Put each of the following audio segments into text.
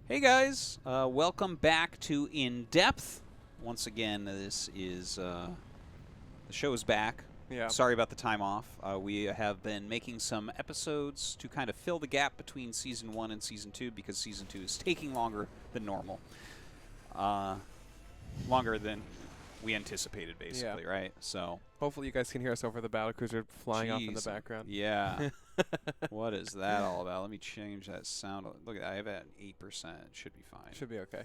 Hey guys, welcome back to In Depth. Once again, this is the show is back. Yeah. Sorry about the time off. We have been making some episodes to kind of fill the gap between Season 1 and Season 2 because Season 2 is taking longer than normal. Longer than we anticipated, basically, Yeah. right? So Hopefully you guys can hear us over the battlecruiser flying off in the Jeez. background. Yeah. What is that all about? Let me change that sound. Look, I have it at 8%. It should be fine. Should be okay.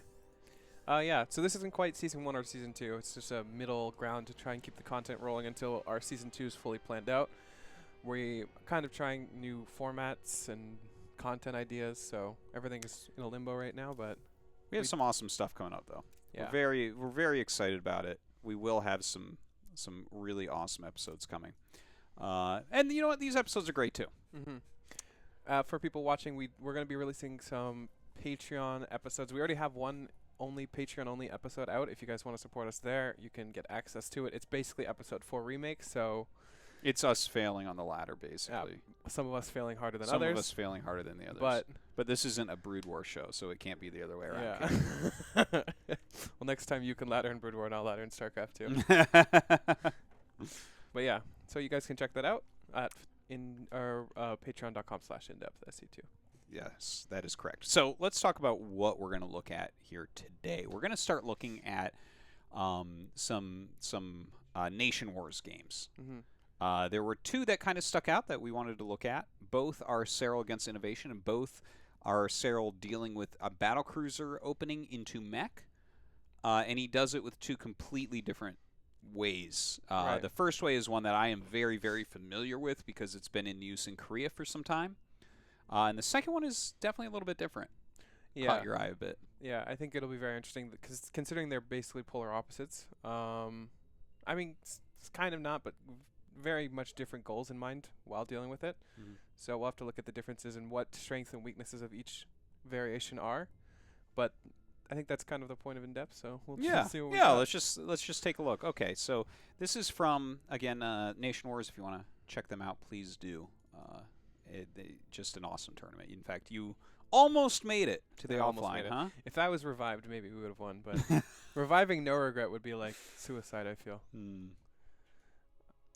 Yeah, so this isn't quite Season 1 or Season 2. It's just a middle ground to try and keep the content rolling until our Season 2 is fully planned out. We're kind of trying new formats and content ideas, so everything is in a limbo right now, but We have some awesome stuff coming up, though. yeah. We're very excited about it. We will have some really awesome episodes coming. And you know what? These episodes are great too. For people watching, we're going to be releasing some Patreon episodes. We already have one Patreon-only episode out. If you guys want to support us there, you can get access to it. It's basically episode 4 remake, so It's us failing on the ladder, basically. some of us failing harder than Some others. of us failing harder than the others. But this isn't a Brood War show, so it can't be the other way around. Yeah. Well, next time you can ladder in Brood War and I'll ladder in StarCraft too. But yeah, so you guys can check that out at in our patreon.com/indepth SC2. Yes, that is correct. So let's talk about what we're going to look at here today. We're going to start looking at some Nation Wars games. There were two that kind of stuck out that we wanted to look at. Both are Serral against Innovation, and both are Serral dealing with a battlecruiser opening into Mech. And he does it with two completely different ways. Right. The first way is one that I am very, very familiar with because it's been in use in Korea for some time. And the second one is definitely a little bit different. Yeah. Caught your eye a bit. Yeah, I think it'll be very interesting because considering they're basically polar opposites. I mean, it's kind of not, but very much different goals in mind while dealing with it. So we'll have to look at the differences and what strengths and weaknesses of each variation are. But I think that's kind of the point of in-depth, so we'll just see what we got. Let's just take a look. Okay, so this is from, again, Nation Wars. If you want to check them out, please do. Just an awesome tournament. In fact, you almost made it to the I almost offline, made it. huh? If that was revived, maybe we would have won, but reviving No Regret would be like suicide, I feel.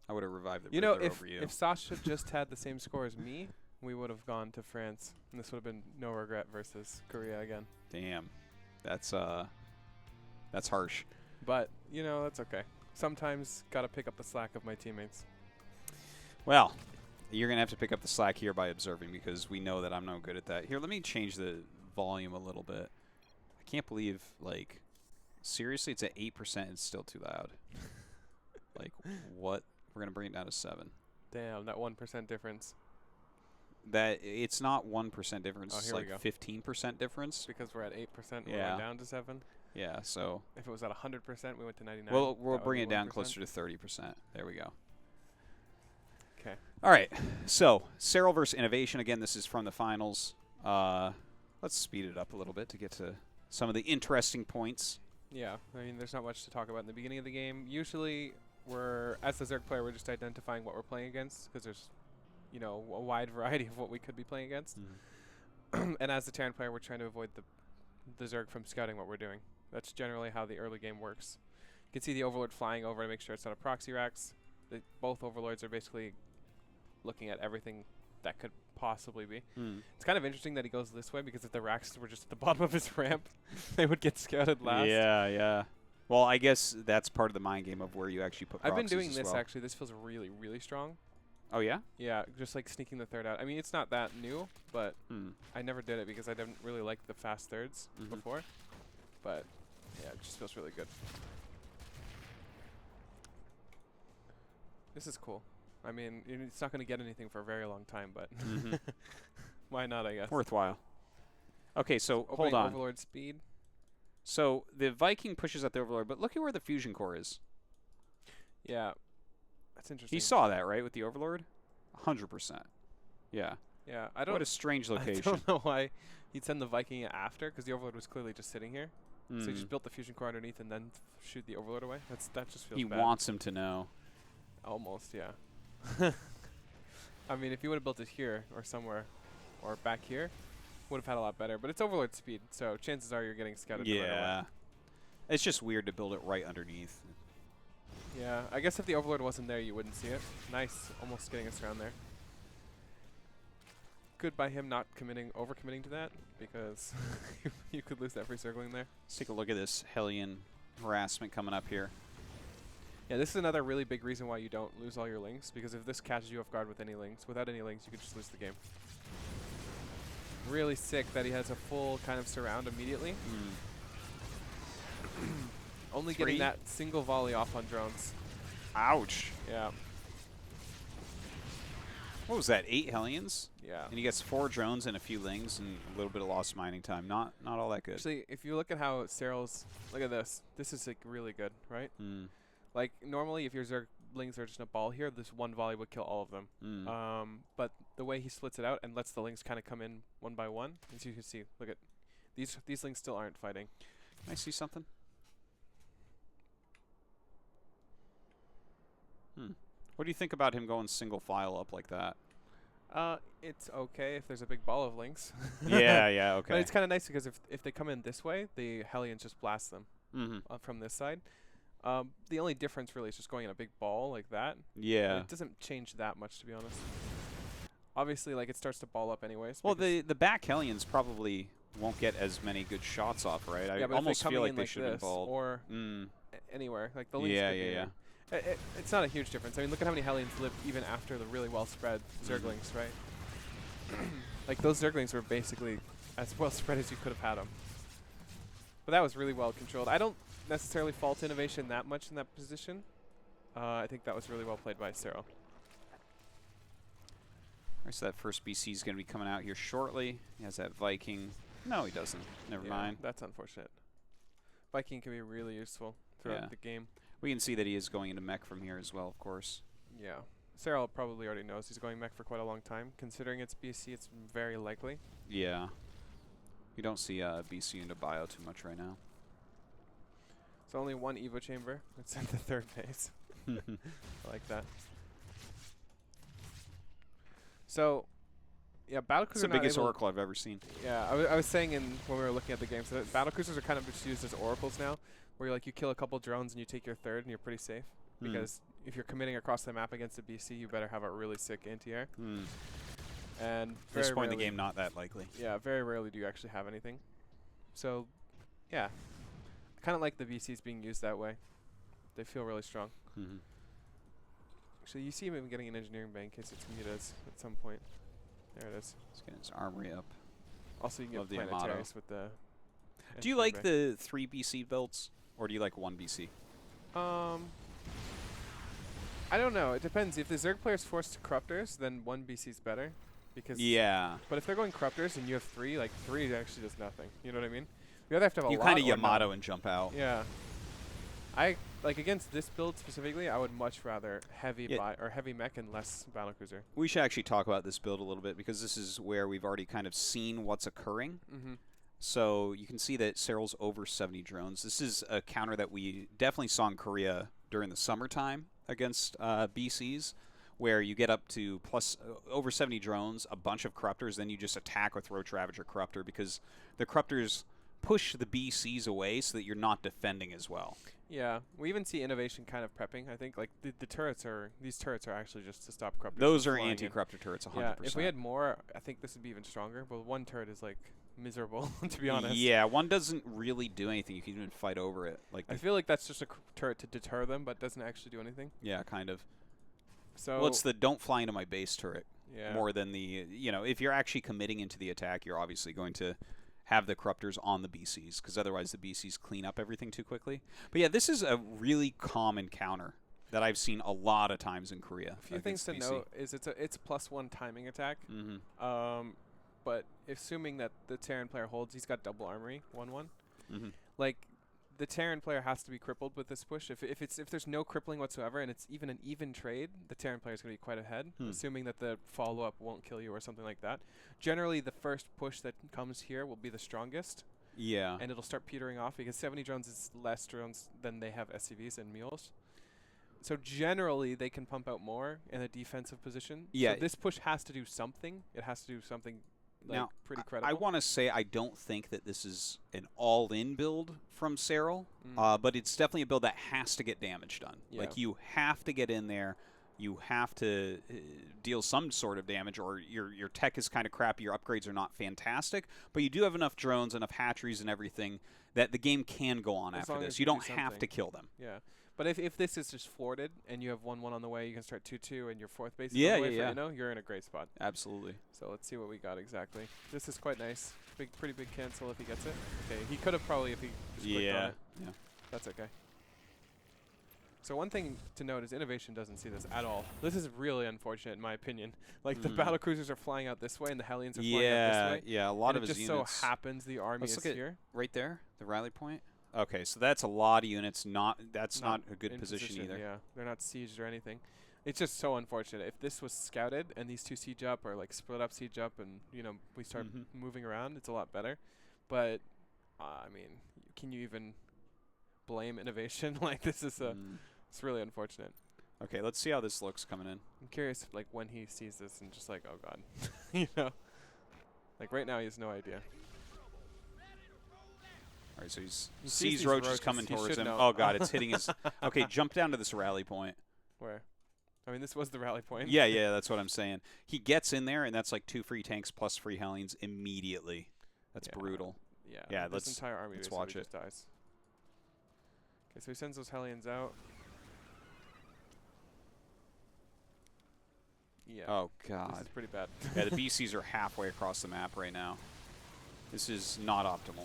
I would have revived the You know, Riddler if over you. if Sasha just had the same score as me, we would have gone to France, and this would have been No Regret versus Korea again. Damn, that's harsh. But, you know, that's okay. Sometimes got to pick up the slack of my teammates. Well, you're going to have to pick up the slack here by observing because we know that I'm no good at that. Here, let me change the volume a little bit. I can't believe, like, seriously, it's at 8%. It's still too loud. Like, what? We're going to bring it down to 7. Damn, that 1% difference. That it's not 1% difference. Oh, It's here we like go. 15% difference. Because we're at 8%, we Yeah. went down to 7. Yeah, so If it was at 100%, we went to 99. we'll That would bring be it down 1%. closer to 30%. There we go. Okay. All right, so Serral versus Innovation. Again, this is from the finals. Let's speed it up a little bit to get to some of the interesting points. Yeah, I mean, there's not much to talk about in the beginning of the game. Usually, as the Zerg player, we're just identifying what we're playing against because there's, you know, a wide variety of what we could be playing against. And as the Terran player, we're trying to avoid the Zerg from scouting what we're doing. That's generally how the early game works. You can see the Overlord flying over to make sure it's not a proxy racks. Both Overlords are basically looking at everything that could possibly be. It's kind of interesting that he goes this way because if the racks were just at the bottom of his ramp, they would get scouted last. Yeah, yeah. Well, I guess that's part of the mind game of where you actually put I've been proxies doing as this, well. actually. This feels really, really strong. Oh, yeah? Yeah, just like sneaking the third out. I mean, it's not that new, but I never did it because I didn't really like the fast thirds before. But, yeah, it just feels really good. This is cool. I mean, it's not going to get anything for a very long time, but why not, I guess. Worthwhile. Okay, so hold Opening on. Overlord speed. So the Viking pushes at the Overlord, but look at where the fusion core is. Yeah, that's interesting. He saw that, right, with the Overlord? 100%. Yeah. Yeah, I don't. What a strange location. I don't know why he'd send the Viking after, because the Overlord was clearly just sitting here. So he just built the fusion core underneath and then shoot the Overlord away. That just feels He bad. wants him to know. Almost, yeah. I mean, if he would have built it here or somewhere, or back here, would have had a lot better. But it's Overlord speed, so chances are you're getting scouted right away. Yeah. It's just weird to build it right underneath. Yeah, I guess if the Overlord wasn't there, you wouldn't see it. Nice, almost getting us around there. Good by him not overcommitting to that, because you could lose that free circling there. Let's take a look at this Hellion harassment coming up here. Yeah, this is another really big reason why you don't lose all your links, because if this catches you off guard with any links, without any links, you could just lose the game. Really sick that he has a full kind of surround immediately. Only getting that single volley off on drones. Ouch. Yeah. What was that, 8 Hellions? Yeah. And he gets 4 drones and a few lings and a little bit of lost mining time. Not all that good. Actually, if you look at how Cyril's, look at this. This is like really good, right? Like normally, if your Zerglings are just in a ball here, this one volley would kill all of them. But the way he splits it out and lets the lings kind of come in one by one, as you can see, look at these lings still aren't fighting. Can I see something? What do you think about him going single file up like that? It's okay if there's a big ball of links. yeah, okay. But it's kind of nice because if they come in this way, the Hellions just blast them from this side. The only difference really is just going in a big ball like that. Yeah. It doesn't change that much, to be honest. Obviously, like, it starts to ball up anyways. Well, the back Hellions probably won't get as many good shots off, right? Yeah, I almost feel like they like should have been balled. Or anywhere. Like, the links Yeah. It's not a huge difference. I mean, look at how many Hellions live even after the really well-spread Zerglings, right? Like, those Zerglings were basically as well-spread as you could have had them. But that was really well-controlled. I don't necessarily fault innovation that much in that position. I think that was really well played by Cyril. All right, so that first BC is going to be coming out here shortly. He has that Viking. No, he doesn't. Never mind. That's unfortunate. Viking can be really useful throughout the game. We can see that he is going into Mech from here as well, of course. Yeah. Cyril probably already knows he's going Mech for quite a long time. Considering it's BC, it's very likely. Yeah. You don't see BC into bio too much right now. It's only one Evo chamber. It's at the 3rd phase. I like that. So, yeah, battlecruisers. It's the biggest oracle I've ever seen. Yeah, I was saying when we were looking at the game, so battlecruisers are kind of just used as oracles now, where you kill a couple drones and you take your 3rd and you're pretty safe. Because if you're committing across the map against a BC, you better have a really sick anti-air. And at this point in the game, not that likely. Yeah, very rarely do you actually have anything. So, yeah, I kind of like the VCs being used that way. They feel really strong. Actually, you see him even getting an engineering bay in case it's mutas at some point. There it is. He's getting his armory up. Also, you can get planetaries with the. Do you like the 3 BC builds, or do you like 1 BC? I don't know. It depends. If the Zerg player is forced to Corruptors, then 1 BC is better. Because But if they're going Corruptors and you have 3, like 3 actually does nothing. You know what I mean? You either have to have a lot. You kind of Yamato and jump out. Yeah. Like against this build specifically, I would much rather heavy mech and less battlecruiser. We should actually talk about this build a little bit because this is where we've already kind of seen what's occurring. So you can see that Cyril's over 70 drones. This is a counter that we definitely saw in Korea during the summertime against BCs, where you get up to over 70 drones, a bunch of Corruptors, then you just attack with Roach Ravager Corruptor because the Corruptors push the BCs away so that you're not defending as well. Yeah, we even see innovation kind of prepping. I think like these turrets are actually just to stop Corruptors. Those are anti-Corruptor turrets, 100%. Yeah, if we had more, I think this would be even stronger. But 1 turret is like miserable, to be honest. Yeah, 1 doesn't really do anything. You can even fight over it. Like I feel like that's just a turret to deter them, but doesn't actually do anything. Yeah, kind of. So well, it's the don't fly into my base turret more than the, if you're actually committing into the attack, you're obviously going to have the Corruptors on the BCs because otherwise the BCs clean up everything too quickly. But yeah, this is a really common counter that I've seen a lot of times in Korea. A few things to note is it's a +1 timing attack. But assuming that the Terran player holds, he's got double armory, 1/1. Like the Terran player has to be crippled with this push. If there's no crippling whatsoever and it's even an even trade, the Terran player is going to be quite ahead, assuming that the follow-up won't kill you or something like that. Generally, the first push that comes here will be the strongest. Yeah. And it'll start petering off because 70 drones is less drones than they have SCVs and mules. So generally, they can pump out more in a defensive position. Yeah. So this push has to do something. It has to do something like, now, pretty credible. I want to say I don't think that this is an all-in build from Serral, but it's definitely a build that has to get damage done. Yeah. Like, you have to get in there. You have to deal some sort of damage, or your tech is kind of crappy. Your upgrades are not fantastic, but you do have enough drones, enough hatcheries, and everything that the game can go on after this. You don't have to kill them. Yeah. But if this is just thwarted and you have 1-1 on the way, you can start 2-2 and your 4th base is on the way for, you know, you're in a great spot. Absolutely. So let's see what we got exactly. This is quite nice. Pretty big cancel if he gets it. Okay, he could have probably if he just clicked on it. Yeah. That's okay. So one thing to note is Innovation doesn't see this at all. This is really unfortunate in my opinion. Like the battle cruisers are flying out this way and the Hellions are flying out this way. Yeah, a lot and of it his just units. so happens the army is here. Right there, the rally point. Okay, so that's a lot of units. That's not a good position either. Yeah, they're not sieged or anything. It's just so unfortunate. If this was scouted and these two siege up or like split up siege up and, you know, we start moving around, it's a lot better. But, I mean, can you even blame Innovation? Like this is it's really unfortunate. Okay, let's see how this looks coming in. I'm curious, like, when he sees this and just like, oh, God. You know? Like, right now he has no idea. All right, so he sees roaches coming towards him. Know. Oh, God, it's hitting his... Okay, jump down to this rally point. Where? I mean, this was the rally point. Yeah, that's what I'm saying. He gets in there, and that's like 2 free tanks plus free Hellions immediately. That's brutal. Yeah, this entire army let's watch it. just dies. Okay, so he sends those Hellions out. Yeah. Oh, God. This is pretty bad. Yeah, the BCs are halfway across the map right now. This is not optimal.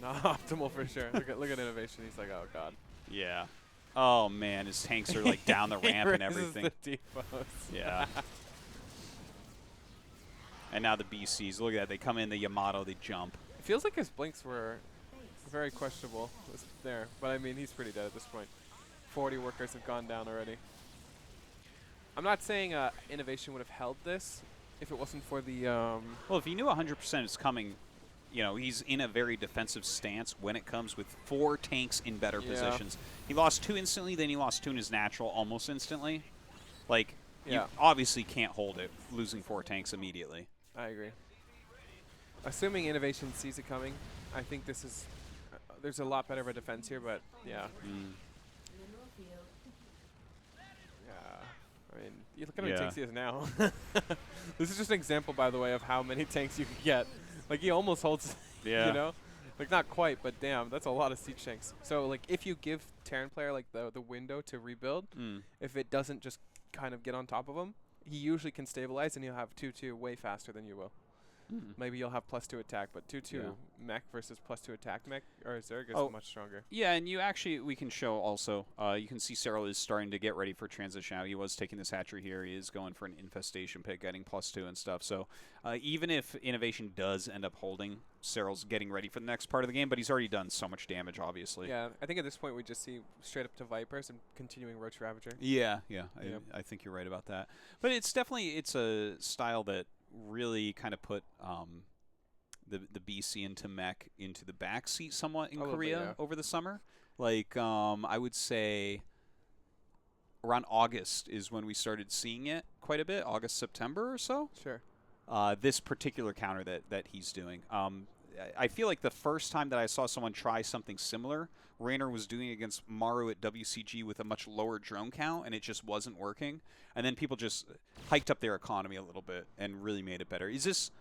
Not optimal for sure. Look at Innovation. He's like, oh, God. Yeah. Oh, man, his tanks are like down the ramp and everything. The depots. Yeah. And now the BCs, look at that. They come in, the Yamato, they jump. It feels like his blinks were very questionable there. But, I mean, he's pretty dead at this point. 40 workers have gone down already. I'm not saying Innovation would have held this if it wasn't for the... Well, if he knew 100% is coming, you know, he's in a very defensive stance when it comes with 4 tanks in better positions. He lost 2 instantly, then he lost 2 in his natural almost instantly. Like, you obviously can't hold it, losing 4 tanks immediately. I agree. Assuming Innovation sees it coming, I think this is... there's a lot better of a defense here, but yeah. I mean, you look at how many tanks he has now. This is just an example, by the way, of how many tanks you can get. Like, he almost holds, you know? Like, not quite, but damn, that's a lot of siege tanks. So, like, if you give Terran player, like, the window to rebuild, if it doesn't just kind of get on top of him, he usually can stabilize, and he'll have 2-2 way faster than you will. Maybe you'll have +2 attack, but 2-2 mech versus +2 attack mech or Zerg is much stronger. Yeah, and we can show also, you can see Serral is starting to get ready for transition out. He was taking this hatchery here. He is going for an infestation pick, getting +2 and stuff. So even if Innovation does end up holding, Serral's getting ready for the next part of the game, but he's already done so much damage, obviously. Yeah, I think at this point we just see straight up to Vipers and continuing Roach Ravager. Yeah. I think you're right about that. But it's definitely, it's a style that really kind of put the BC into Mech into the backseat somewhat in Korea over the summer. Like, I would say around August is when we started seeing it quite a bit, August, September or so. Sure. This particular counter that he's doing. I feel like the first time that I saw someone try something similar, Raynor was doing it against Maru at WCG with a much lower drone count, and it just wasn't working. And then people just hiked up their economy a little bit and really made it better. Is this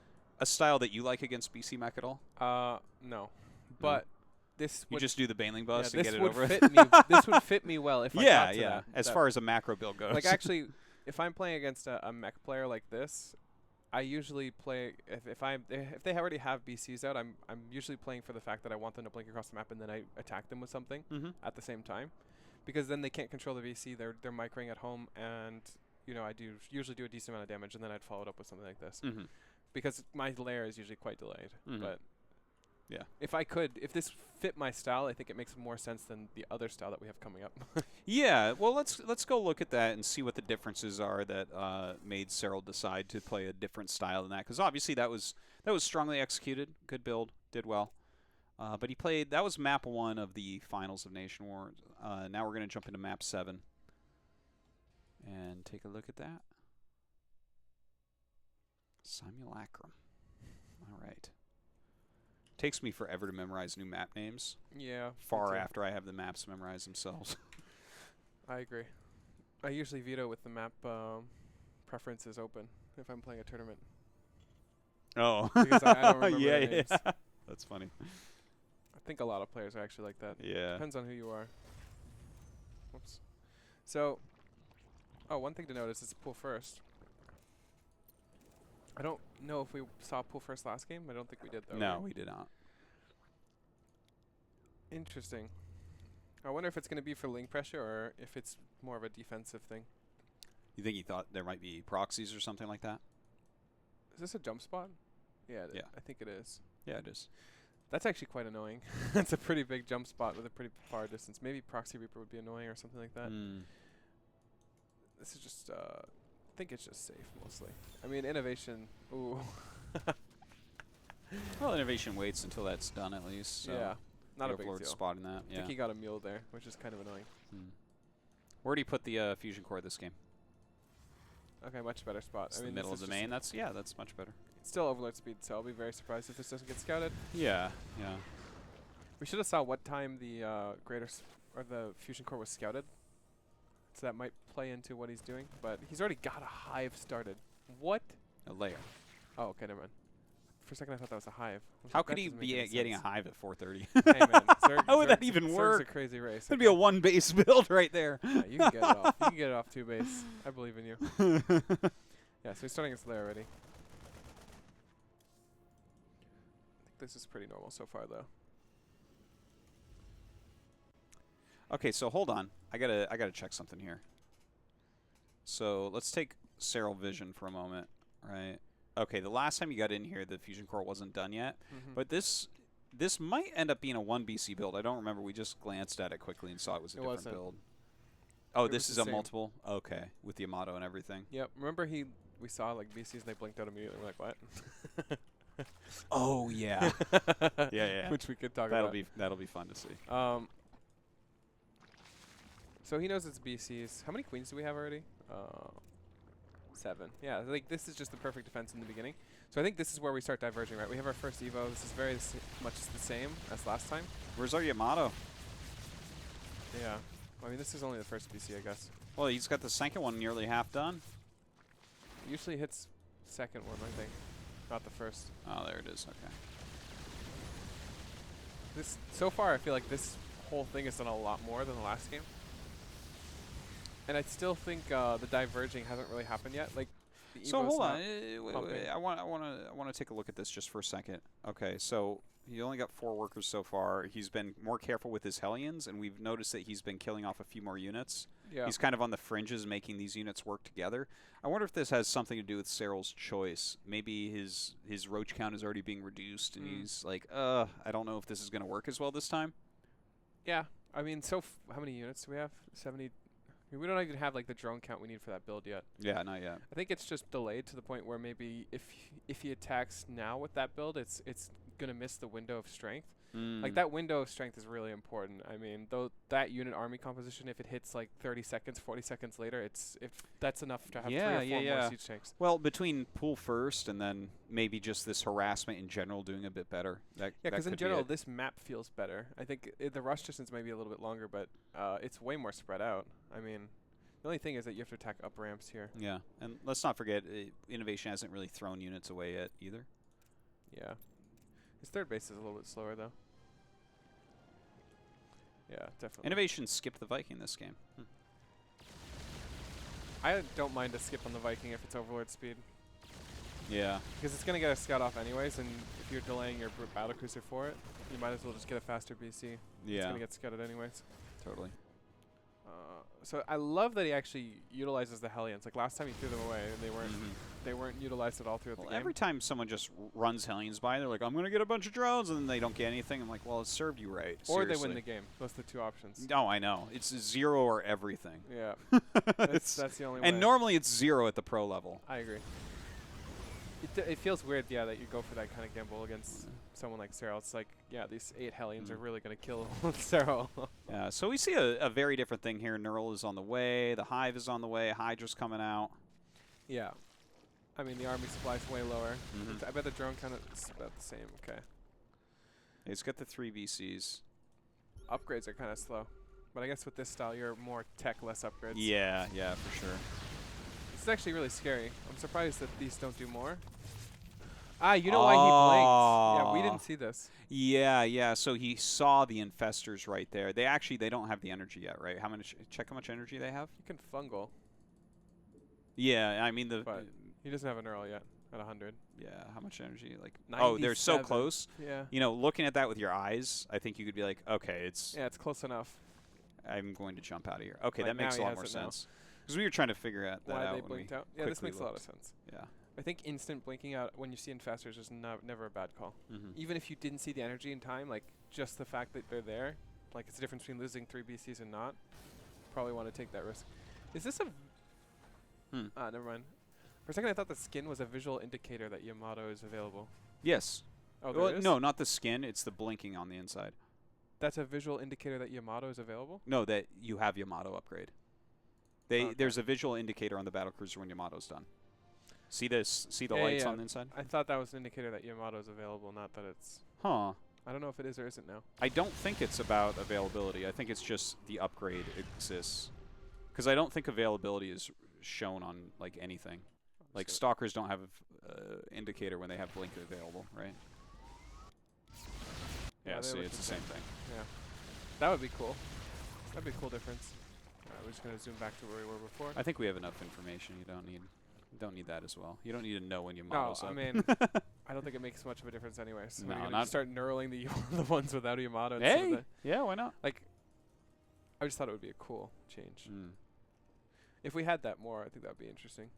a style that you like against BC Mech at all? No. But this you just do the Baneling bust yeah, and get it over. This would fit me well if I got to that. As far as a macro build goes. Like, actually, if I'm playing against a Mech player like this, I usually play if they already have BCs out. I'm usually playing for the fact that I want them to blink across the map and then I attack them with something at the same time, because then they can't control the BC. They're microing at home, and you know I usually do a decent amount of damage, and then I'd follow it up with something like this because my lair is usually quite delayed. But yeah, if this fit my style, I think it makes more sense than the other style that we have coming up. Yeah, well, let's go look at that and see what the differences are that made Serral decide to play a different style than that. Because obviously that was strongly executed, good build, did well. But he played, that was map 1 of the finals of Nation Wars. Now we're going to jump into map 7 and take a look at that. Simulacrum. All right. Takes me forever to memorize new map names. Yeah. Far after I have the maps memorized themselves. I agree. I usually veto with the map preferences open if I'm playing a tournament. Oh. Because I don't remember yeah, the names. yeah. That's funny. I think a lot of players are actually like that. Yeah. Depends on who you are. Whoops. So, one thing to notice is pool first. I don't know if we saw pool first last game. I don't think we did, though. No, right? we did not. Interesting. I wonder if it's going to be for link pressure or if it's more of a defensive thing. You think he thought there might be proxies or something like that? Is this a jump spot? Yeah, Yeah. I think it is. Yeah, it is. That's actually quite annoying. That's a pretty big jump spot with a pretty far distance. Maybe Proxy Reaper would be annoying or something like that. This is just, I think it's just safe mostly. I mean, innovation, ooh. Well, innovation waits until that's done at least. So Yeah, not a big Overlord deal. spotting that. I Yeah. think he got a mule there, which is kind of annoying. Where do you put the fusion core this game? Okay, much better spot. It's I the mean, middle this of is the just main. That's much better. it's still Overlord speed, so I'll be very surprised if this doesn't get scouted. Yeah, yeah. We should have saw what time the or the fusion core was scouted. So that might play into what he's doing. But he's already got a hive started. What? A layer. Oh, okay, never mind. For a second, I thought that was a hive. How could he be getting a hive at 4:30? Hey man, Zerg, How would that Zerg's- even Zerg's work? a crazy race. That'd be a one base build right there. Yeah, you can get it off. You can get it off 2 base. I believe in you. Yeah, so he's starting us there already. I think this is pretty normal so far, though. Okay, so hold on. I gotta check something here. So let's take Seral Vision for a moment, right? Okay, the last time you got in here, the fusion core wasn't done yet, but this might end up being a 1 BC build. I don't remember. We just glanced at it quickly and saw it was a different build. Oh, this is a multiple? Okay, with the Yamato and everything. Yep. Remember we saw like BCs and they blinked out immediately. We're like, what? Oh yeah. yeah. Which we could talk about. That'll be fun to see. So he knows it's BCs. How many queens do we have already? 7. Yeah, like this is just the perfect defense in the beginning. So I think this is where we start diverging, right? We have our first Evo. This is very much the same as last time. Where's our Yamato? Yeah. I mean, this is only the first BC, I guess. Well, he's got the second one nearly half done. Usually hits second one, I think. Not the first. Oh, there it is. Okay. This so far, I feel like this whole thing has done a lot more than the last game. And I still think the diverging hasn't really happened yet. Like, the so Evo's hold not on. Wait. I want to take a look at this just for a second. Okay, so he only got 4 workers so far. He's been more careful with his Hellions, and we've noticed that he's been killing off a few more units. Yeah. He's kind of on the fringes, making these units work together. I wonder if this has something to do with Seral's choice. Maybe his roach count is already being reduced, and he's like, I don't know if this is going to work as well this time. Yeah. I mean, how many units do we have? 70. I mean, we don't even have like the drone count we need for that build yet. Yeah, not yet. I think it's just delayed to the point where maybe if he attacks now with that build, it's gonna miss the window of strength. Like that window of strength is really important. I mean, though that unit army composition, if it hits like 30 seconds, 40 seconds later, that's enough to have 3 or 4 more siege tanks. Well, between pool first and then maybe just this harassment in general doing a bit better. Yeah, because in general, this map feels better. I think the rush distance may be a little bit longer, but it's way more spread out. I mean, the only thing is that you have to attack up ramps here. Yeah, and let's not forget, Innovation hasn't really thrown units away yet either. Yeah. His third base is a little bit slower, though. Yeah, definitely. Innovation skipped the Viking this game. I don't mind a skip on the Viking if it's Overlord speed. Yeah. Because it's going to get a scout off anyways, and if you're delaying your battlecruiser for it, you might as well just get a faster BC. Yeah. It's going to get scouted anyways. Totally. So I love that he actually utilizes the Hellions. Like last time he threw them away, and they weren't utilized at all throughout the game. Every time someone just runs Hellions by, they're like, I'm going to get a bunch of drones, and then they don't get anything. I'm like, well, it served you right. Or Seriously. they win the game. Those are the 2 options. No, I know. It's 0 or everything. Yeah. that's the only way. And normally it's 0 at the pro level. I agree. It feels weird, yeah, that you go for that kind of gamble against someone like Seral. It's like, yeah, these 8 Hellions are really going to kill Seral. Yeah, so we see a very different thing here. Neural is on the way. The Hive is on the way. Hydra's coming out. Yeah. I mean, the army supply is way lower. Mhm. I bet the drone count is about the same. Okay. It's got the 3 VCs. Upgrades are kind of slow. But I guess with this style, you're more tech, less upgrades. Yeah, yeah, for sure. This is actually really scary. I'm surprised that these don't do more. Ah, you know why he blinked. Yeah, we didn't see this. Yeah, yeah. So he saw the infestors right there. They don't have the energy yet, right? How much? Check how much energy they have. You can fungal, Yeah, I mean but he doesn't have a neural yet at 100. Yeah, how much energy? Like, oh, they're so 97. close. Yeah. You know, looking at that with your eyes, I think you could be like, okay, it's. Yeah, it's close enough. I'm going to jump out of here. Okay, Like that makes a now he lot more has it now. sense. Because we were trying to figure that Why out they when blinked we out? Yeah, this quickly makes a lot of looked. sense. Yeah. I think instant blinking out when you see infestors is never a bad call. Mhm. Even if you didn't see the energy in time, like just the fact that they're there, like it's the difference between losing 3 BCs and not. Probably want to take that risk. Is this a? Never mind. For a second, I thought the skin was a visual indicator that Yamato is available. Yes. Oh, there Well, is? no, not the skin. It's the blinking on the inside. That's a visual indicator that Yamato is available? No, that you have Yamato upgrade. Okay. There's a visual indicator on the battlecruiser when Yamato's done. See this? See the Yeah, lights yeah. on the inside? I thought that was an indicator that Yamato is available, not that it's... Huh. I don't know if it is or isn't now. I don't think it's about availability. I think it's just the upgrade exists. Because I don't think availability is shown on like anything. Like stalkers don't have indicator when they have blink available, right? Yeah, they see, look it's the the same same. thing. Yeah. That would be cool. That'd be a cool difference. We're just going to zoom back to where we were before. I think we have enough information. You don't need that as well. You don't need to know when Yamato's No, up. I mean, I don't think it makes much of a difference anyway. So No, we're gonna not- just start knurling the the ones without a Yamato. instead of Hey, the, yeah, why not? like, I just thought it would be a cool change. Mm. If we had that more, I think that would be interesting.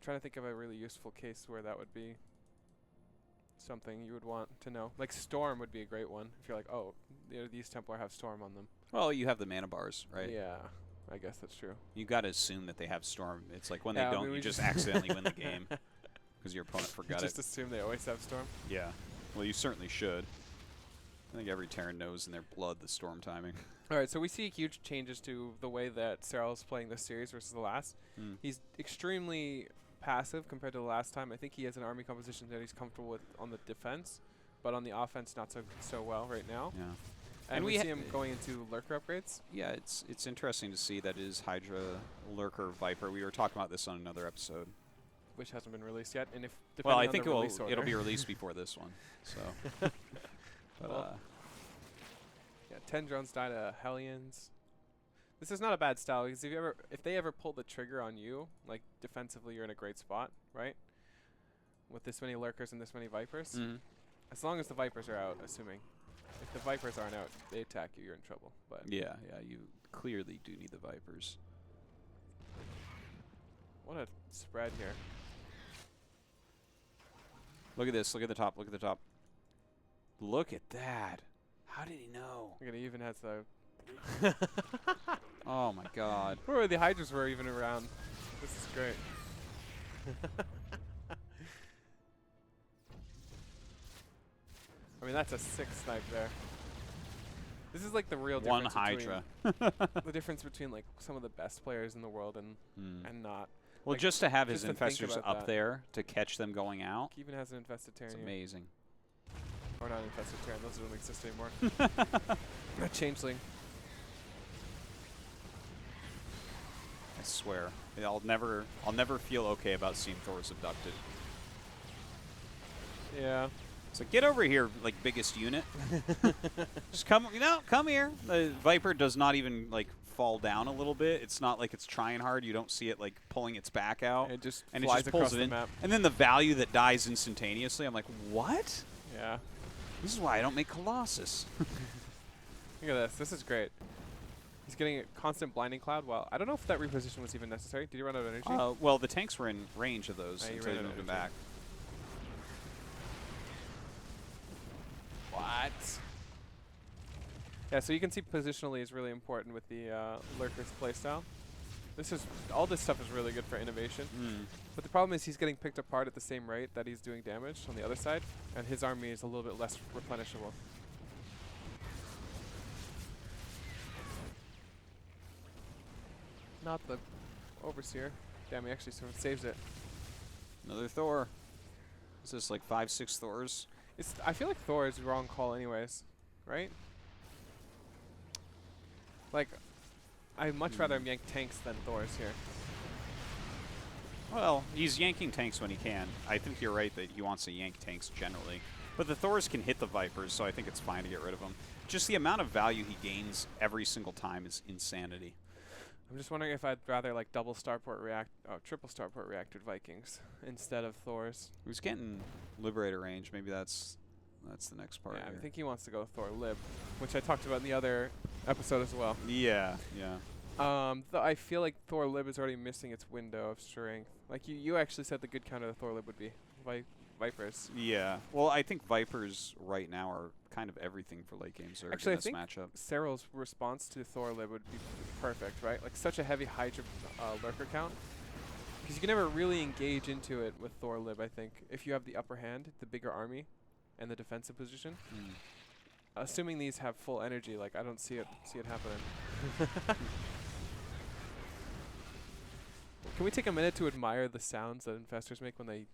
Trying to think of a really useful case where that would be something you would want to know. Like Storm would be a great one. If you're like, oh, these Templar have Storm on them. Well, you have the mana bars, right? Yeah, I guess that's true. You got to assume that they have Storm. It's like when Yeah, I they don't, mean, we you just just accidentally win the game because your opponent forgot Just it. assume they always have Storm. Yeah. Well, you certainly should. I think every Terran knows in their blood the Storm timing. All right, so we see huge changes to the way that Cyril's playing this series versus the last. Mm. He's extremely passive compared to the last time. I think he has an army composition that he's comfortable with on the defense, but on the offense not so well right now. Yeah. And we see him going into lurker upgrades. Yeah, it's interesting to see that is Hydra, Lurker, Viper. We were talking about this on another episode. Which hasn't been released yet, and if Well, I depending on think the release order- it'll be released before this one. So, but Well, yeah, 10 drones die to Hellions. This is not a bad style because if they ever pull the trigger on you, like defensively, you're in a great spot, right? With this many lurkers and this many vipers, as long as the vipers are out, assuming. If the vipers aren't out, they attack you, you're in trouble. But yeah, you clearly do need the Vipers. what a spread here! Look at this. Look at the top. Look at the top. Look at that. How did he know? Look at it even has the. Oh my God. Where the Hydras were even around. This is great. I mean, that's a 6 snipe there. This is like the real One difference Hydra. the difference between like some of the best players in the world and not. Well, Like, just to have his just to think infestors about up that. there to catch them going out, Even has an infested Terran it's here. amazing. Or not infested Terran, those don't exist anymore. A changeling. I swear. I'll never feel okay about seeing Thor's abducted. Yeah. So get over here, like biggest unit. Just come here. The Viper does not even like fall down a little bit. It's not like it's trying hard. You don't see it like pulling its back out. It just and flies it just across pulls it the in. map. And then the value that dies instantaneously. I'm like, what? Yeah. This is why I don't make Colossus. Look at this. This is great. He's getting a constant blinding cloud. Well, I don't know if that reposition was even necessary. Did he run out of energy? Well, the tanks were in range of those You until ran they out of moved them energy. back. What? Yeah, so you can see positionally is really important with the Lurker's playstyle. All this stuff is really good for innovation. But the problem is he's getting picked apart at the same rate that he's doing damage on the other side, and his army is a little bit less replenishable. Not the Overseer. Damn, he actually sort of saves it. Another Thor. Is this like 5, 6 Thors? I feel like Thor is the wrong call anyways, right? Like, I'd much rather him yank tanks than Thors here. Well, he's yanking tanks when he can. I think you're right that he wants to yank tanks generally. But the Thors can hit the Vipers, so I think it's fine to get rid of him. Just the amount of value he gains every single time is insanity. I'm just wondering if I'd rather like triple starport reacted Vikings instead of Thors. He's getting Liberator range. Maybe that's the next part. Yeah, here. I think he wants to go Thor Lib, which I talked about in the other episode as well. Yeah, yeah. I feel like Thor Lib is already missing its window of strength. Like you actually said the good counter to Thor Lib would be Vipers. Yeah. Well, I think Vipers right now are kind of everything for late game Zerg Actually, in I this think matchup. Cyril's response to Thor Lib would be perfect, right? Like such a heavy Hydra lurker count. Because you can never really engage into it with Thor Lib, I think. If you have the upper hand, the bigger army, and the defensive position. Assuming these have full energy, like I don't see it happening. Can we take a minute to admire the sounds that infestors make when they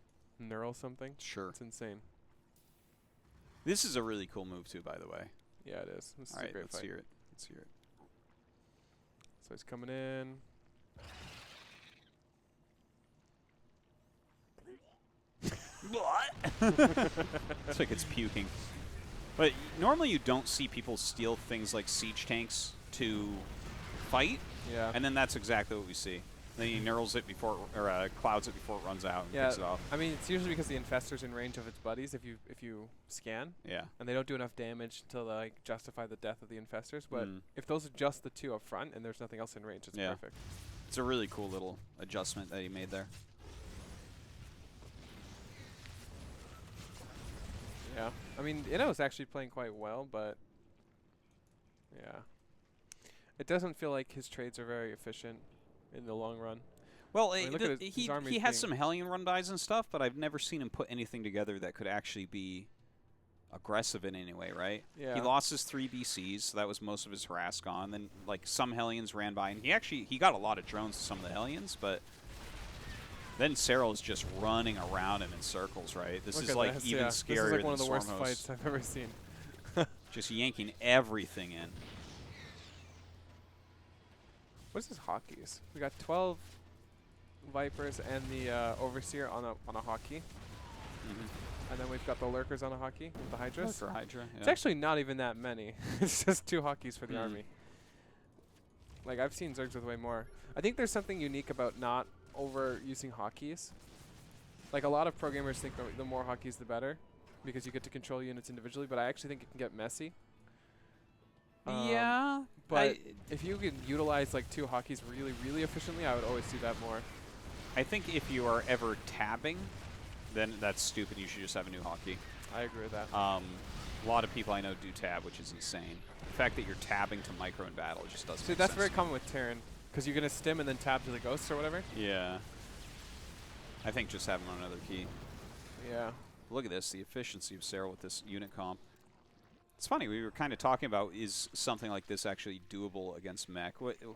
knurl something? Sure. It's insane. This is a really cool move too, by the way. Yeah, it is. This is All a right, great let's fight. hear it. Let's hear it. So he's coming in. It's like it's puking. But normally you don't see people steal things like siege tanks to fight, Yeah. and then that's exactly what we see. Then he knurls it before, or clouds it before it runs out and Yeah. picks it off. I mean, it's usually because the infestor's in range of its buddies if you scan, Yeah. and they don't do enough damage to like justify the death of the infestors. But Mm. if those are just the two up front and there's nothing else in range, it's Yeah. perfect. It's a really cool little adjustment that he made there. Yeah. I mean, Inno's actually playing quite well, but yeah. It doesn't feel like his trades are very efficient in the long run. Well, I mean, look at his he armies has being- some Hellion run dies and stuff, but I've never seen him put anything together that could actually be aggressive in any way, right? Yeah. He lost his 3 BCs, so that was most of his harass gone. Then, like, some Hellions ran by, and he got a lot of drones to some of the Hellions, but then Cyril's just running around him in circles, right? This Look is at like this, even yeah. scarier This is like one of than the worst Stormhost. fights I've ever seen. Just yanking everything in. What is this hockeys? We got 12 Vipers and the Overseer on a hockey. And then we've got the Lurkers on a hockey with the Hydras. For Hydra, yeah. It's actually not even that many. It's just 2 hockeys for the Mm. army. Like, I've seen Zergs with way more. I think there's something unique about not overusing hockeys. Like, a lot of pro gamers think the more hockeys the better because you get to control units individually, but I actually think it can get messy. Yeah, But if you could utilize, like, 2 hockeys really, really efficiently, I would always do that more. I think if you are ever tabbing, then that's stupid. You should just have a new hockey. I agree with that. A lot of people I know do tab, which is insane. The fact that you're tabbing to micro in battle just doesn't See, make that's sense very to me. common with Terran, because you're going to stim and then tab to the ghosts or whatever. Yeah. I think just have him on another key. Yeah. Look at this, the efficiency of Cyril with this unit comp. It's funny, we were kind of talking about, is something like this actually doable against Mech?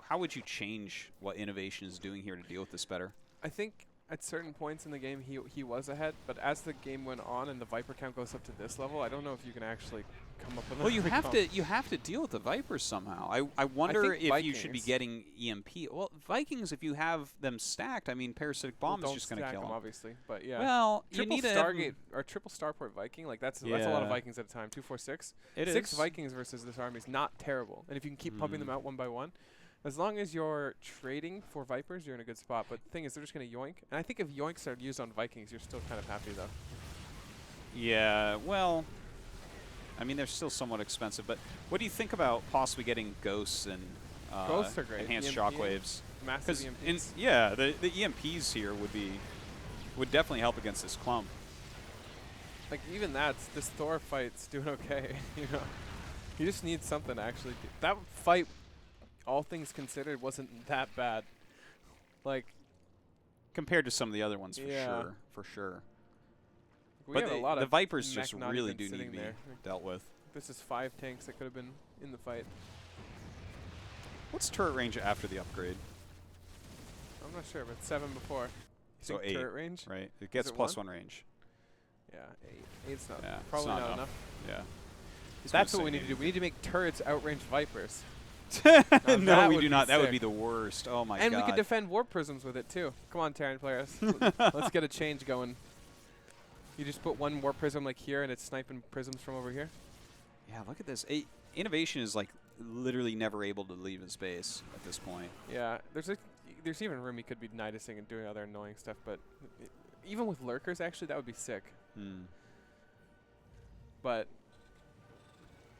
How would you change what Innovation is doing here to deal with this better? I think at certain points in the game he was ahead, but as the game went on and the Viper count goes up to this level, I don't know if you can actually come up with Well, you another have to deal with the Vipers somehow. I wonder think if you should be Vikings- getting EMP. Well, Vikings, if you have them stacked, I mean, Parasitic Bomb is just going to kill them. obviously, but yeah. Well, you Triple need to have 'em- Stargate or triple Starport Viking, like that's a lot of Yeah. Vikings at a time. 2, 4, 6. It 6 is. Vikings versus this army is not terrible, and if you can keep pumping them out one by one, as long as you're trading for Vipers, you're in a good spot. But the thing is, they're just going to yoink, and I think if yoinks are used on Vikings, you're still kind of happy though. Yeah, well, I mean, they're still somewhat expensive, but what do you think about possibly getting Ghosts and Ghosts are great. enhanced EMP, shockwaves? Massive Because EMPs. yeah, the EMPs here would definitely help against this clump. Like even this Thor fight's doing okay. You know, you just need something to actually. That fight, all things considered, wasn't that bad. Like Compared to some of the other ones, Yeah. for sure. we But have a lot the of Vipers mech just not really even do need to sitting be there. dealt with. This is 5 tanks that could have been in the fight. What's turret range after the upgrade? I'm not sure, but 7 before. You So think 8, turret range? right? It gets it +1 range. Yeah, 8. 8's not. Yeah, Probably it's not enough. Yeah. That's what we need to do. We need to make turrets outrange Vipers. No, that we would do be not. That would sick. be the worst. Oh my And god. we could defend warp prisms with it too. Come on, Terran players. Let's get a change going. You just put one warp prism like here, and it's sniping prisms from over here. Yeah, look at this. Innovation is like literally never able to leave his base at this point. Yeah, there's even room he could be nidusing and doing other annoying stuff, but even with lurkers, actually, that would be sick. But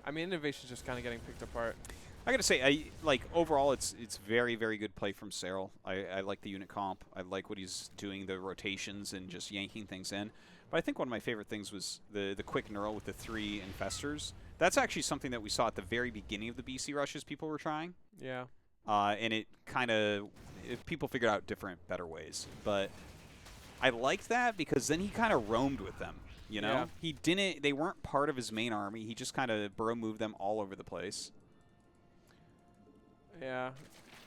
I mean, innovation's just kind of getting picked apart. I gotta say, overall, it's very, very good play from Cyril. I like the unit comp. I like what he's doing, the rotations and just yanking things in. But I think one of my favorite things was the quick neural with the 3 infestors. That's actually something that we saw at the very beginning of the BC rushes people were trying. Yeah. And it kind of, people figured out different, better ways. But I liked that because then he kind of roamed with them. You know, Yeah. They weren't part of his main army. He just kind of burrow moved them all over the place. Yeah,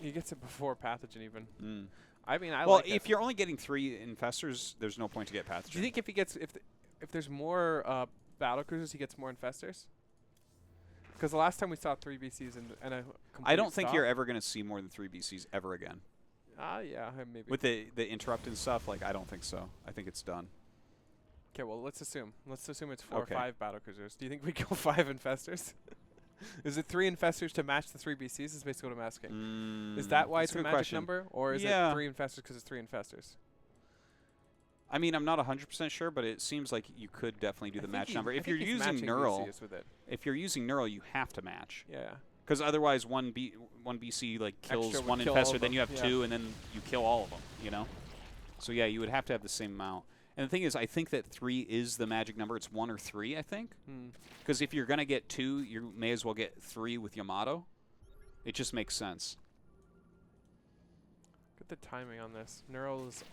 he gets it before pathogen even. I mean, well, like if you're only getting 3 infestors, there's no point to get pathogen. Do you think if he gets if there's more battle cruisers, he gets more infestors? Because the last time we saw 3 BCs and a complete I don't think stop. you're ever going to see more than 3 BCs ever again. Yeah, maybe. With the interrupt and stuff, like, I don't think so. I think it's done. Okay, well, let's assume. Let's assume it's 4 Okay. or 5 battle cruisers. Do you think we go 5 infestors? Is it 3 infestors to match the 3 BCs? Is basically what I'm asking. Is that why that's it's a good magic question. number, or is Yeah. it 3 infestors because it's 3 infestors? I mean, I'm not 100% sure, but it seems like you could definitely do the match number. If you're using neural, you have to match. Yeah. Because otherwise, one BC like kills Extra would one kill all infestor, of then them. you have Yeah. 2, and then you kill all of them. You know. So yeah, you would have to have the same amount. And the thing is, I think that 3 is the magic number. It's 1 or 3, I think. Because if you're gonna get 2, you may as well get 3 with Yamato. It just makes sense. Look at the timing on this. Neural is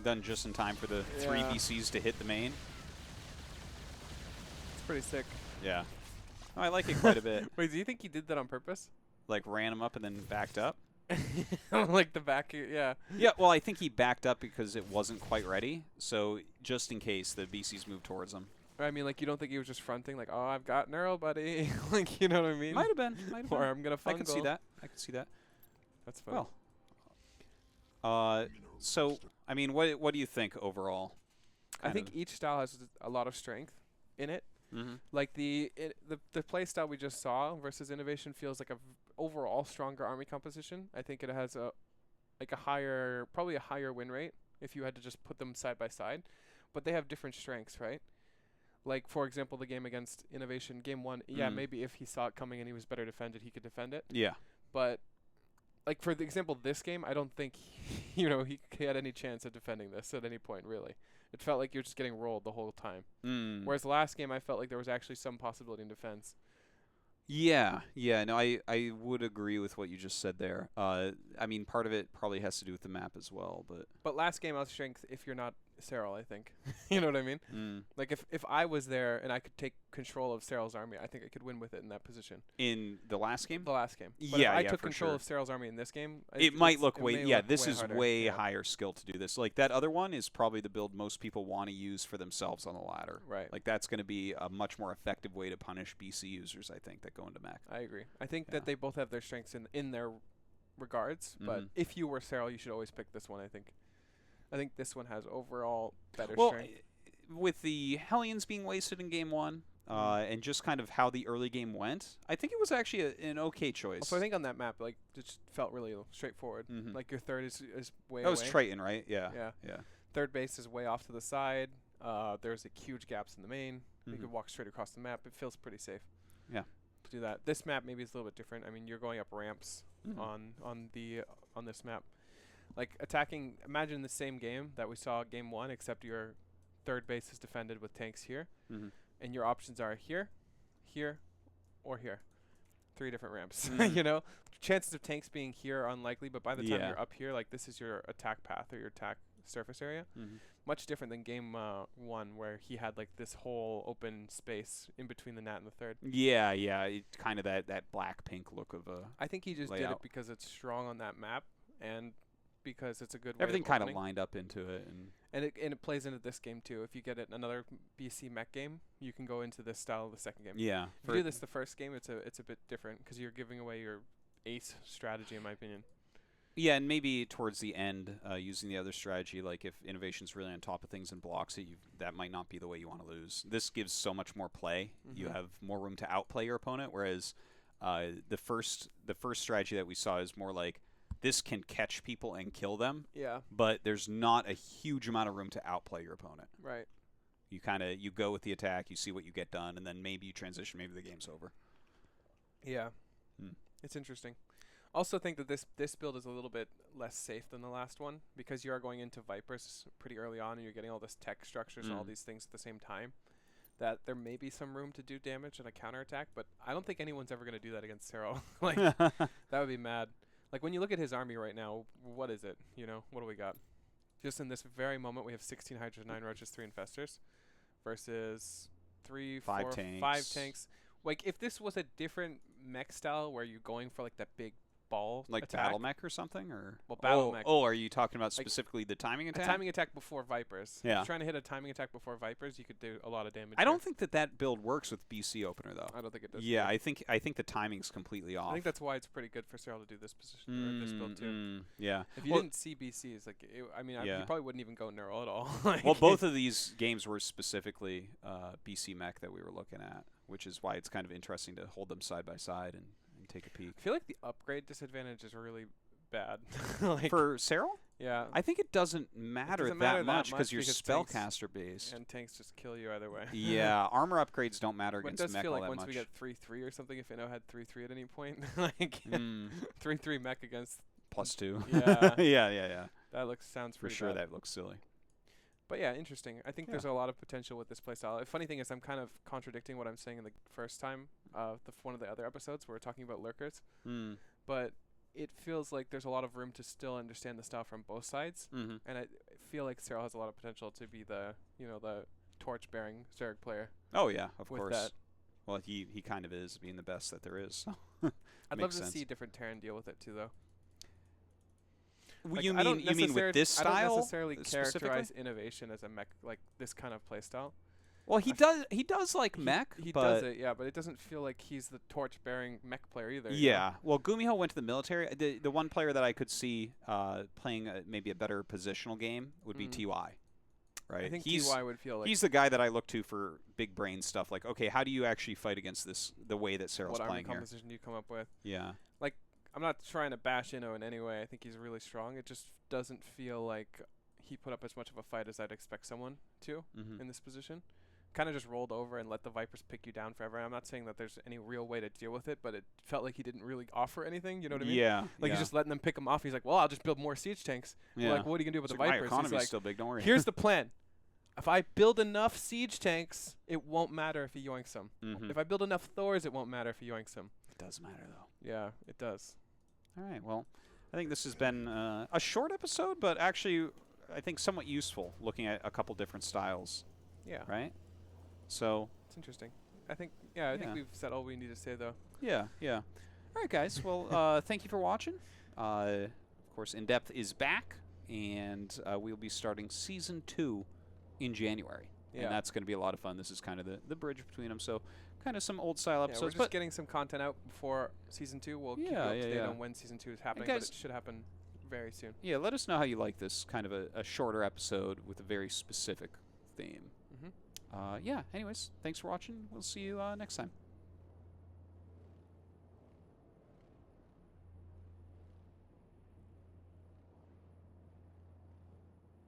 Done just in time for the 3 Yeah. BCs to hit the main. it's pretty sick. Yeah. Oh, I like it quite a bit. Wait, do you think he did that on purpose? Like ran him up and then backed up. Like the back, yeah. Yeah, well, I think he backed up because it wasn't quite ready. So just in case the BCs moved towards him. I mean, like, you don't think he was just fronting, like, oh, I've got neural, buddy. Like, you know what I mean? Might have been. Might have Or been. I'm going to fungal. I can see that. I can see that. That's funny. Well, so I mean, what do you think overall? I think each style has a lot of strength in it. Like the play style we just saw versus innovation feels like overall stronger army composition. I think it has probably a higher win rate if you had to just put them side by side, but they have different strengths, right? Like, for example, the game against innovation, game 1, yeah, maybe if he saw it coming and he was better defended, he could defend it. Yeah. But like, for the example, this game, I don't think he had any chance of defending this at any point, really. It felt like you're just getting rolled the whole time. Whereas the last game, I felt like there was actually some possibility in defense. Yeah, no, I would agree with what you just said there. I mean, part of it probably has to do with the map as well, But last game, I was strength if you're not Cyril, I think. You know what I mean? Like, if I was there and I could take control of Cyril's army, I think I could win with it in that position. In the last game? The last game. But Yeah, if I took for control sure. of Cyril's army in this game, It might look may this is harder. way Yeah. higher skill to do this. Like, that other one is probably the build most people want to use for themselves on the ladder. Right. Like, that's going to be a much more effective way to punish BC users, I think, that go into Mech. I agree. I think that they both have their strengths in their regards, but if you were Cyril, you should always pick this one, I think. I think this one has overall better strength. With the Hellions being wasted in game 1, and just kind of how the early game went, I think it was actually an okay choice. So I think on that map, like, it just felt really straightforward. Like, your third is way that was away. Triton, right? Yeah. Third base is way off to the side. There's huge gaps in the main. You could walk straight across the map. It feels pretty safe. Yeah. To do that. This map maybe is a little bit different. I mean, you're going up ramps on this map. Like, attacking, imagine the same game that we saw game 1, except your third base is defended with tanks here. And your options are here, here, or here. 3 different ramps. You know? chances of tanks being here are unlikely, but by the time Yeah. you're up here, like this is your attack path or your attack surface area. Much different than game 1, where he had like this whole open space in between the nat and the third. Yeah, it's kind of that black pink look of a. I think he just did it layout. because it's strong on that map and because it's a good way Everything of kind of opening. lined up into it, and And it plays into this game too. If you get it another BC mech game, you can go into this style of the second game. yeah. If you do this the first game, it's a bit different because you're giving away your ace strategy, in my opinion. Yeah, and maybe towards the end, using the other strategy, like if innovation's really on top of things and blocks it, that might not be the way you want to lose. This gives so much more play. You have more room to outplay your opponent, whereas the first strategy that we saw is more like this can catch people and kill them, Yeah. but there's not a huge amount of room to outplay your opponent. Right. You go with the attack, you see what you get done, and then maybe you transition, maybe the game's over. Yeah. It's interesting. Also think that this build is a little bit less safe than the last one because you are going into Vipers pretty early on and you're getting all this tech structures and all these things at the same time. That there may be some room to do damage and a counterattack, but I don't think anyone's ever going to do that against Cyril. Like, that would be mad. Like, when you look at his army right now, what is it? You know, what do we got? Just in this very moment, we have 16 Hydras, 9 Roaches, 3 Infestors versus 5 tanks. Like, if this was a different mech style where you're going for, like, that big ball Like attack, battle mech or something, or battle mech. Oh, are you talking about specifically the timing attack? A timing attack before Vipers. Yeah. If you're trying to hit a timing attack before Vipers, you could do a lot of damage. I don't think that build works with BC opener though. I don't think it does. Yeah, either. I think the timing's completely off. I think that's why it's pretty good for Cyril to do this position or this build too. Yeah. If you didn't see BCs, like you probably wouldn't even go neural at all. Like, well, both of these games were specifically BC mech that we were looking at, which is why it's kind of interesting to hold them side by side and take a peek. I feel like the upgrade disadvantage is really bad. Like, for Cyril? Yeah. I think it doesn't matter that much because you're spellcaster based. And tanks just kill you either way. Yeah, armor upgrades don't matter But against it does mech feel all like that once much. we get 3/3 or something, if Inno had 3/3 at any point, like 3/3 mech against +2. Yeah. yeah. That sounds For pretty sure, bad. that looks silly. But yeah, interesting. I think there's a lot of potential with this playstyle. The funny thing is I'm kind of contradicting what I'm saying in the first time one of the other episodes where we're talking about lurkers. But it feels like there's a lot of room to still understand the style from both sides. And I feel like Cyril has a lot of potential to be the torch-bearing Zerg player. Oh, yeah, of with course. That. Well, he kind of is being the best that there is. So I'd love makes to sense. see different Terran deal with it too, though. Well, Like, you mean with this style? I don't necessarily specifically? characterize innovation as a mech, like this kind of playstyle. Well, he does like mech. He but does it, yeah, but it doesn't feel like he's the torch-bearing mech player either. Yeah. Well, Gumiho went to the military. The one player that I could see playing maybe a better positional game would be TY. Right. I think TY would feel like he's the guy that I look to for big brain stuff. Like, okay, how do you actually fight against this? The way that Cyril's what army playing here. composition do you come up with? Yeah. Like, I'm not trying to bash Inno in any way. I think he's really strong. It just doesn't feel like he put up as much of a fight as I'd expect someone to in this position. Kind of just rolled over and let the Vipers pick you down forever. I'm not saying that there's any real way to deal with it, but it felt like he didn't really offer anything. You know what I mean? Yeah. Like he's just letting them pick him off. He's like, well, I'll just build more siege tanks. Yeah. Like, what are you gonna do with the My Vipers? economy's He's like, still big. Don't worry. here's the plan. If I build enough siege tanks, it won't matter if he yoinks them. If I build enough Thors, it won't matter if he yoinks them. It does matter though. Yeah, it does. All right. Well, I think this has been a short episode, but actually, I think somewhat useful looking at a couple different styles. Yeah. Right. So. It's interesting. I think we've said all we need to say though. Yeah. All right, guys. Well, thank you for watching. Of course, In Depth is back, and we'll be starting Season 2 in January. Yeah. And that's going to be a lot of fun. This is kind of the bridge between them. So kind of some old style episodes. Yeah, we're just getting some content out before Season 2. We'll keep you up to date on when Season 2 is happening, but it should happen very soon. Yeah, let us know how you like this kind of a shorter episode with a very specific theme. Anyways, thanks for watching. We'll see you next time.